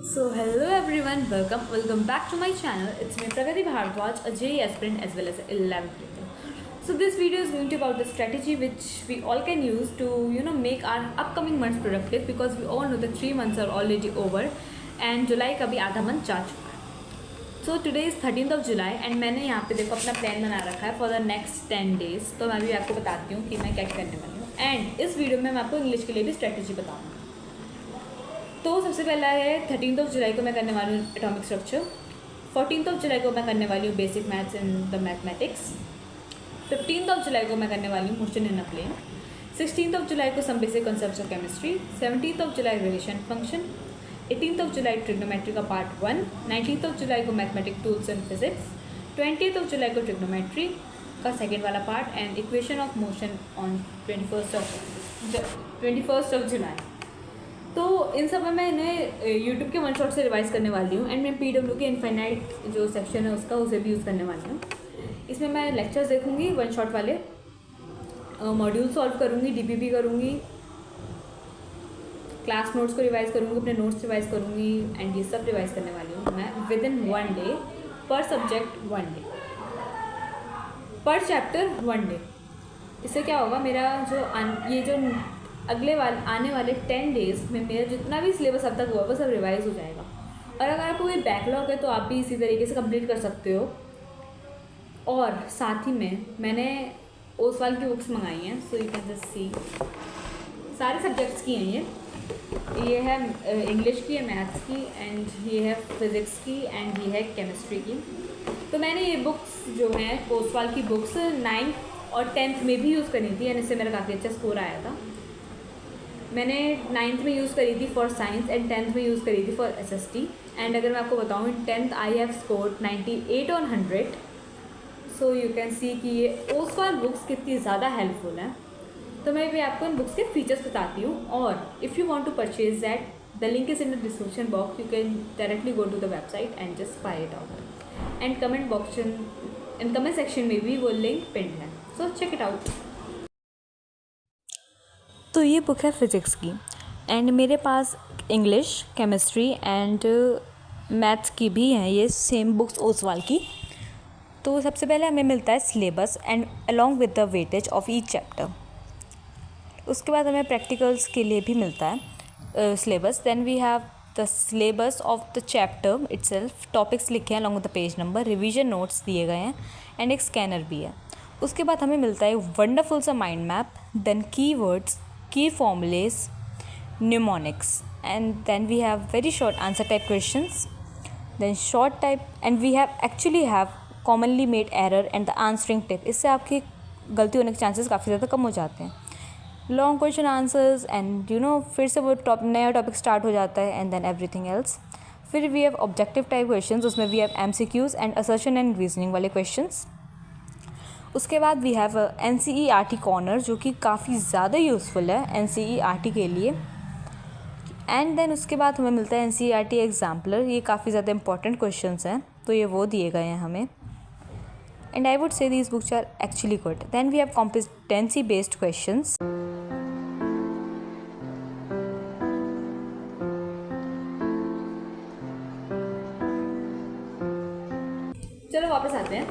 So hello everyone, welcome back to my channel. It's me Pragati Bhardwaj, a JEE aspirant as well as an 11th grader. So this video is going to about the strategy which we all can use to make our upcoming months productive, because we all know that 3 months are already over and July का भी आधा month जा चुका है. So today is 13th of July and मैंने यहाँ पे देखो अपना प्लान बना रखा है for the next 10 days. तो मैं भी आपको बताती हूँ कि मैं क्या करने वाली हूँ, एंड इस वीडियो में मैं आपको इंग्लिश के लिए भी स्ट्रेटेजी बताऊँगी. तो सबसे पहला है 13th ऑफ जुलाई को मैं करने वाली हूँ atomic structure. 14th of July को मैं करने वाली हूँ basic maths in the mathematics. 15th of July को मैं करने वाली हूँ motion in a plane. 16th of July को some basic concepts of chemistry. 17th of July relation function. 18th of July trigonometry का पार्ट 1. 19th ऑफ जुलाई को mathematic tools in physics. 20th of July को trigonometry का second वाला part and equation of motion on 21st of July. तो इन सब में मैं इन्हें यूट्यूब के वन शॉट से रिवाइज़ करने वाली हूँ, एंड मैं PW के इनफाइनाइट जो सेक्शन है उसका उसे भी यूज़ करने वाली हूँ. इसमें मैं लेक्चर्स देखूँगी वन शॉट वाले, मॉड्यूल सॉल्व करूँगी, DPP करूँगी, क्लास नोट्स को रिवाइज़ करूँगी, अपने नोट्स रिवाइज़ करूँगी, एंड ये सब रिवाइज़ करने वाली हूँ मैं विद इन 1 डे, पर सब्जेक्ट 1 डे, पर चैप्टर 1 डे. इससे क्या होगा, मेरा जो आने वाले 10 डेज़ में मेरा जितना भी सिलेबस अब तक हुआ वो सब रिवाइज हो जाएगा. और अगर आपको कोई बैकलॉग है तो आप भी इसी तरीके से कंप्लीट कर सकते हो. और साथ ही में मैंने ओसवाल की बुक्स मंगाई हैं, so you can just see. सारे सब्जेक्ट्स की हैं ये है इंग्लिश की, है मैथ्स की, एंड ये है फिज़िक्स की, एंड ये है केमिस्ट्री की. तो मैंने ये बुक्स जो हैं ओसवाल की बुक्स 9th और 10th में भी यूज़ करी थी, एंड इससे मेरा काफ़ी अच्छा स्कोर आया था. मैंने 9th में यूज़ करी थी फॉर साइंस एंड 10th में यूज़ करी थी फॉर SST. एंड अगर मैं आपको बताऊँ, 10th I have scored 98 on 100. So you can see कि ये ओसवाल बुक्स कितनी ज़्यादा हेल्पफुल हैं. तो मैं भी आपको इन बुक्स के फीचर्स बताती हूँ, और if you want to purchase that, the link is in the description box. You can directly go to the website and just buy it out. And comment section में भी वो लिंक पिन है, so check it out. तो ये book है physics की, and मेरे पास English, chemistry and maths की भी हैं ये सेम बुक्स ओसवाल की. तो सबसे पहले हमें मिलता है syllabus and along with the weightage of each chapter. उसके बाद हमें प्रैक्टिकल्स के लिए भी मिलता है syllabus. Then we have the syllabus of the chapter itself, topics लिखे हैं along with the page number, revision notes दिए गए हैं, एंड एक स्कैनर भी है. उसके बाद हमें मिलता है वंडरफुल सा mind map, then keywords, key formulas, mnemonics, and then we have very short answer type questions, then short type, and we have commonly made error and the answering tip. इससे आपकी गलती होने के चांसेस काफ़ी ज़्यादा कम हो जाते हैं. लॉन्ग क्वेश्चन आंसर्स, एंड फिर से वो नया टॉपिक स्टार्ट हो जाता है, एंड देन एवरीथिंग एल्स. फिर we have objective type questions, उसमें we have MCQs and assertion and reasoning वाले क्वेश्चंस. उसके बाद वी हैव NCERT कॉर्नर, जो कि काफ़ी ज़्यादा यूज़फुल है NCERT के लिए. एंड देन उसके बाद हमें मिलता है NCERT एग्जाम्पलर. ये काफ़ी ज़्यादा इंपॉर्टेंट क्वेश्चंस हैं, तो ये वो दिए गए हैं हमें, and I would say these books are actually good. Then we have competency based questions. चलो वापस आते हैं.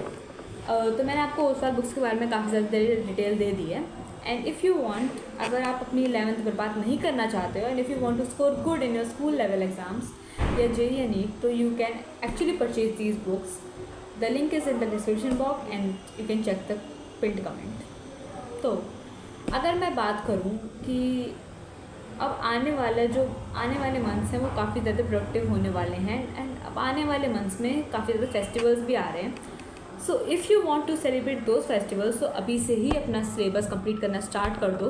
तो मैंने आपको ओसवाल बुक्स के बारे में काफ़ी ज़्यादा डिटेल दे दी है. एंड इफ़ यू वांट, अगर आप अपनी 11th बर्बाद नहीं करना चाहते हो, and if you want to score good in your school level exams या JEE या NEET, तो you can actually purchase these books. The link is in the description box and you can check the pinned comment. तो अगर मैं बात करूँ कि अब आने वाले मंथ्स हैं वो काफ़ी ज़्यादा प्रोडक्टिव होने वाले हैं, एंड अब आने वाले मंथ्स में काफ़ी ज़्यादा फेस्टिवल्स भी आ रहे हैं. So if you want to celebrate those festivals, तो अभी से ही अपना सिलेबस कंप्लीट करना स्टार्ट कर दो.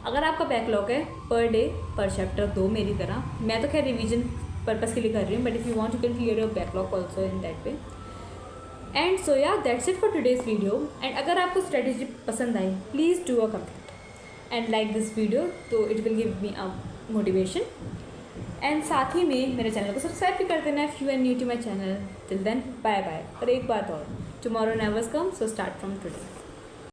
अगर आपका बैकलॉग है पर डे पर चैप्टर 2 मेरी तरह, मैं तो खैर रिवीजन पर्पस के लिए कर रही हूँ, but if you want you can clear your backlog also in that way. And so yeah that's it for today's video. And अगर आपको स्ट्रेटेजी पसंद आई, please do a comment and like this video, तो it will give me a motivation. And साथ ही में मेरे channel को सब्सक्राइब भी कर देना if you are new to my channel. Till then bye bye. और एक बात और, tomorrow never come, so start from today.